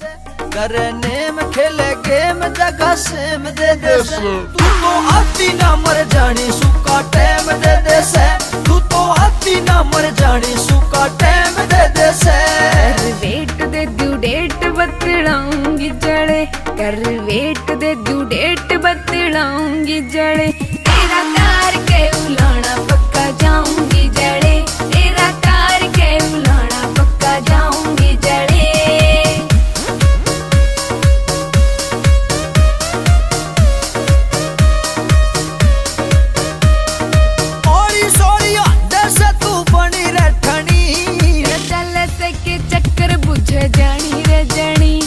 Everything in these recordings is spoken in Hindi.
करे नेम खेले गेम जगह सेम दे दे से तू तो आती ना मर जानी सुका टाइम दे दे से तू तो आती ना मर जानी सुका टाइम दे दे से वेट दे दू डेट बतलाऊंगी जड़े कर वेट दे दू डेट बतलाऊंगी जड़े तेरा तार के उलाना पक्का जाऊंगी जड़े तेरा तार के उलाना पक्का जाऊंगी जड़े चक्कर बुझे जानी रे जनी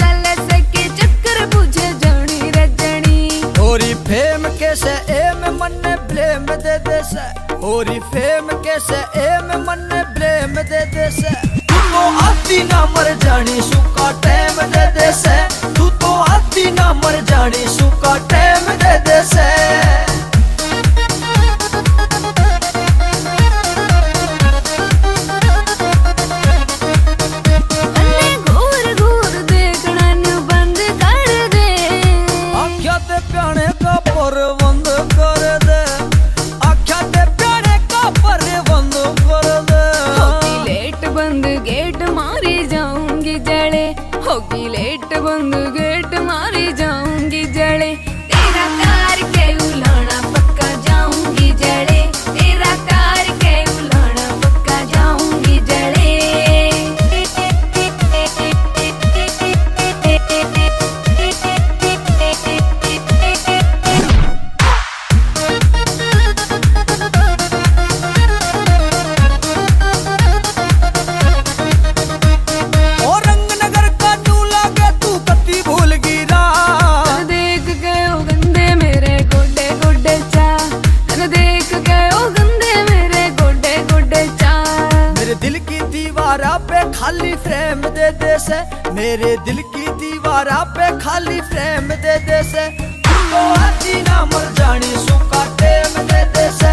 चल सके चक्कर बुझे जानी रे जनी होरी फेम कैसे एम मन ब्लेम दे दे से होरी फेम कैसे एम मन ब्लेम दे दे से तू तो आती ना मर जानी सुका टाइम दे दे से तू तो आती ना मर जानी सुका टाइम दे दे से बंद कर दे आख्या दे प्यारे का पर बंद कर दे होगी लेट बंद गेट मारी जाऊंगी जड़े होगी लेट बंद गेट मारी जाऊंगी जड़े तेरा कार के उलाना पक्का जाऊंगी जड़े तेरा कार के उलाना पक्का जाऊंगी जड़े खाली फ्रेम दे दे से मेरे दिल की दीवारा पे खाली फ्रेम दे दे से तू तो आती ना मर जानी सुका टाइम दे दे से